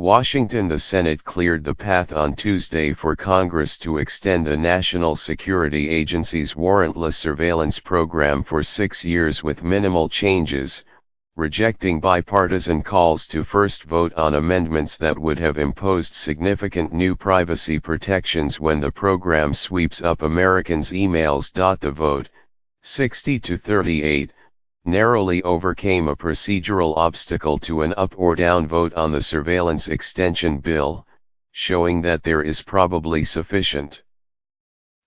Washington. The Senate cleared the path on Tuesday for Congress to extend the National Security Agency's warrantless surveillance program for 6 years with minimal changes, rejecting bipartisan calls to first vote on amendments that would have imposed significant new privacy protections when the program sweeps up Americans' emails. The vote, 60-38, narrowly overcame a procedural obstacle to an up or down vote on the surveillance extension bill, showing that there is probably sufficient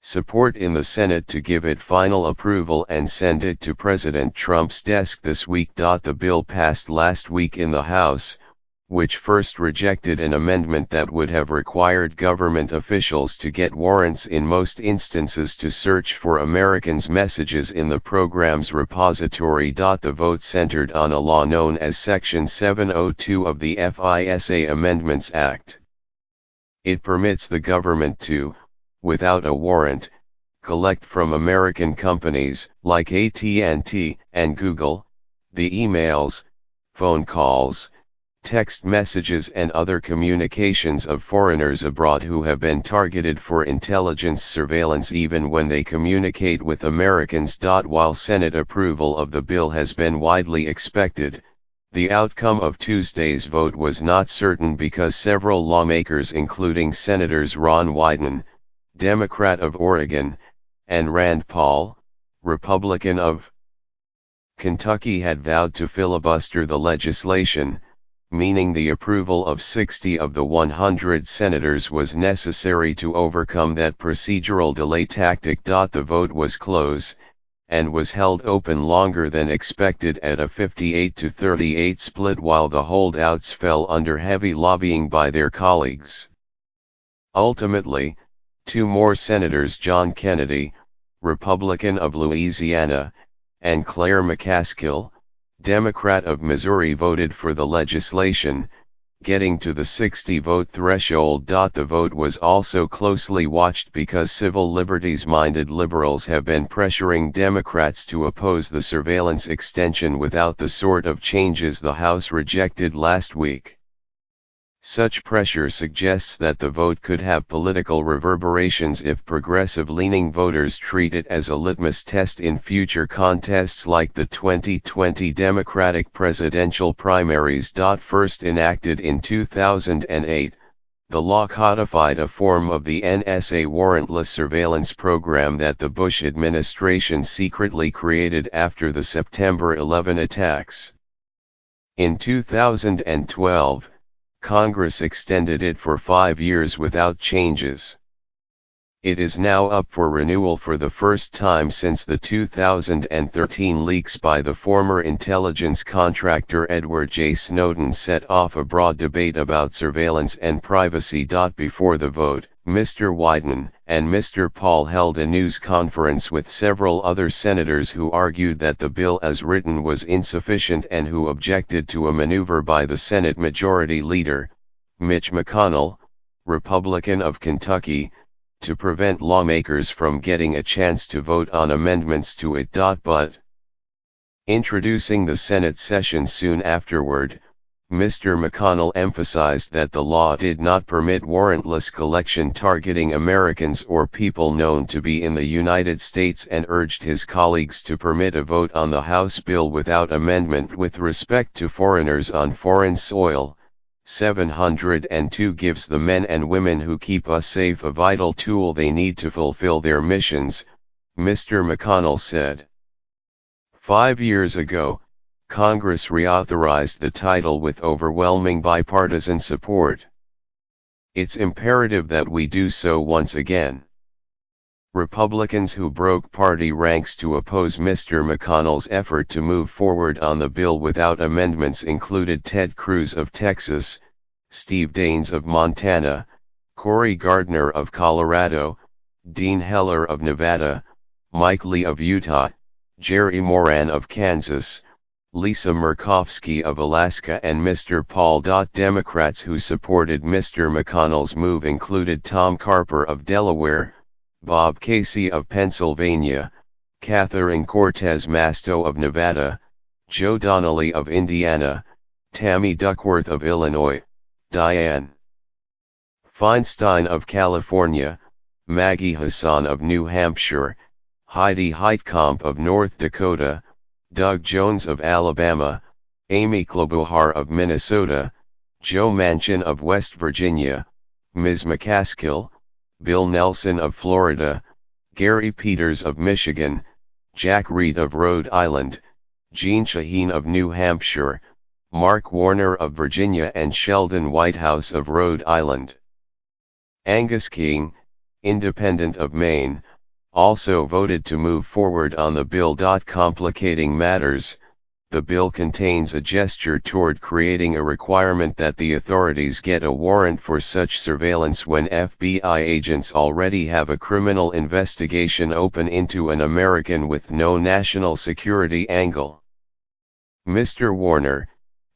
support in the Senate to give it final approval and send it to President Trump's desk this week. The bill passed last week in the House, which first rejected an amendment that would have required government officials to get warrants in most instances to search for Americans' messages in the program's repository. The vote centered on a law known as Section 702 of the FISA Amendments Act. It permits the government to, without a warrant, collect from American companies like AT&T and Google, the emails, phone calls, text messages and other communications of foreigners abroad who have been targeted for intelligence surveillance even when they communicate with Americans. While Senate approval of the bill has been widely expected, the outcome of Tuesday's vote was not certain because several lawmakers, including Senators Ron Wyden, Democrat of Oregon, and Rand Paul, Republican of Kentucky, had vowed to filibuster the legislation, meaning the approval of 60 of the 100 senators was necessary to overcome that procedural delay tactic. The vote was close, and was held open longer than expected at a 58-38 split while the holdouts fell under heavy lobbying by their colleagues. Ultimately, two more senators, John Kennedy, Republican of Louisiana, and Claire McCaskill, Democrat of Missouri, voted for the legislation, getting to the 60-vote threshold. The vote was also closely watched because civil liberties-minded liberals have been pressuring Democrats to oppose the surveillance extension without the sort of changes the House rejected last week. Such pressure suggests that the vote could have political reverberations if progressive-leaning voters treat it as a litmus test in future contests like the 2020 Democratic presidential primaries. First enacted in 2008, the law codified a form of the NSA warrantless surveillance program that the Bush administration secretly created after the September 11 attacks. In 2012, Congress extended it for 5 years without changes. It is now up for renewal for the first time since the 2013 leaks by the former intelligence contractor Edward J. Snowden set off a broad debate about surveillance and privacy. Before the vote, Mr. Wyden and Mr. Paul held a news conference with several other senators who argued that the bill as written was insufficient and who objected to a maneuver by the Senate Majority Leader, Mitch McConnell, Republican of Kentucky, to prevent lawmakers from getting a chance to vote on amendments to it. But introducing the Senate session soon afterward, Mr. McConnell emphasized that the law did not permit warrantless collection targeting Americans or people known to be in the United States and urged his colleagues to permit a vote on the House bill without amendment with respect to foreigners on foreign soil. 702 gives the men and women who keep us safe a vital tool they need to fulfill their missions, Mr. McConnell said. 5 years ago, Congress reauthorized the title with overwhelming bipartisan support. It's imperative that we do so once again. Republicans who broke party ranks to oppose Mr. McConnell's effort to move forward on the bill without amendments included Ted Cruz of Texas, Steve Daines of Montana, Cory Gardner of Colorado, Dean Heller of Nevada, Mike Lee of Utah, Jerry Moran of Kansas, Lisa Murkowski of Alaska and Mr. Paul. Democrats who supported Mr. McConnell's move included Tom Carper of Delaware, Bob Casey of Pennsylvania, Catherine Cortez Masto of Nevada, Joe Donnelly of Indiana, Tammy Duckworth of Illinois. Dianne Feinstein of California, Maggie Hassan of New Hampshire, Heidi Heitkamp of North Dakota, Doug Jones of Alabama, Amy Klobuchar of Minnesota, Joe Manchin of West Virginia, Ms. McCaskill, Bill Nelson of Florida, Gary Peters of Michigan, Jack Reed of Rhode Island, Jean Shaheen of New Hampshire, Mark Warner of Virginia and Sheldon Whitehouse of Rhode Island. Angus King, Independent of Maine, also voted to move forward on the bill. Complicating matters, the bill contains a gesture toward creating a requirement that the authorities get a warrant for such surveillance when FBI agents already have a criminal investigation open into an American with no national security angle. Mr. Warner,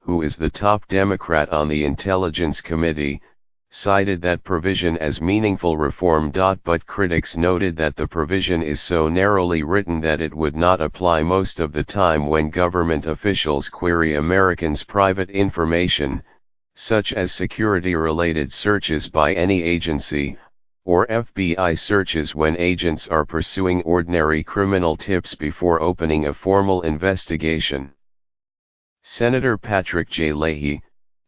who is the top Democrat on the Intelligence Committee, cited that provision as meaningful reform. But critics noted that the provision is so narrowly written that it would not apply most of the time when government officials query Americans' private information, such as security-related searches by any agency, or FBI searches when agents are pursuing ordinary criminal tips before opening a formal investigation. Senator Patrick J. Leahy,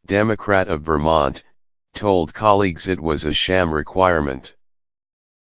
Democrat of Vermont, told colleagues it was a sham requirement.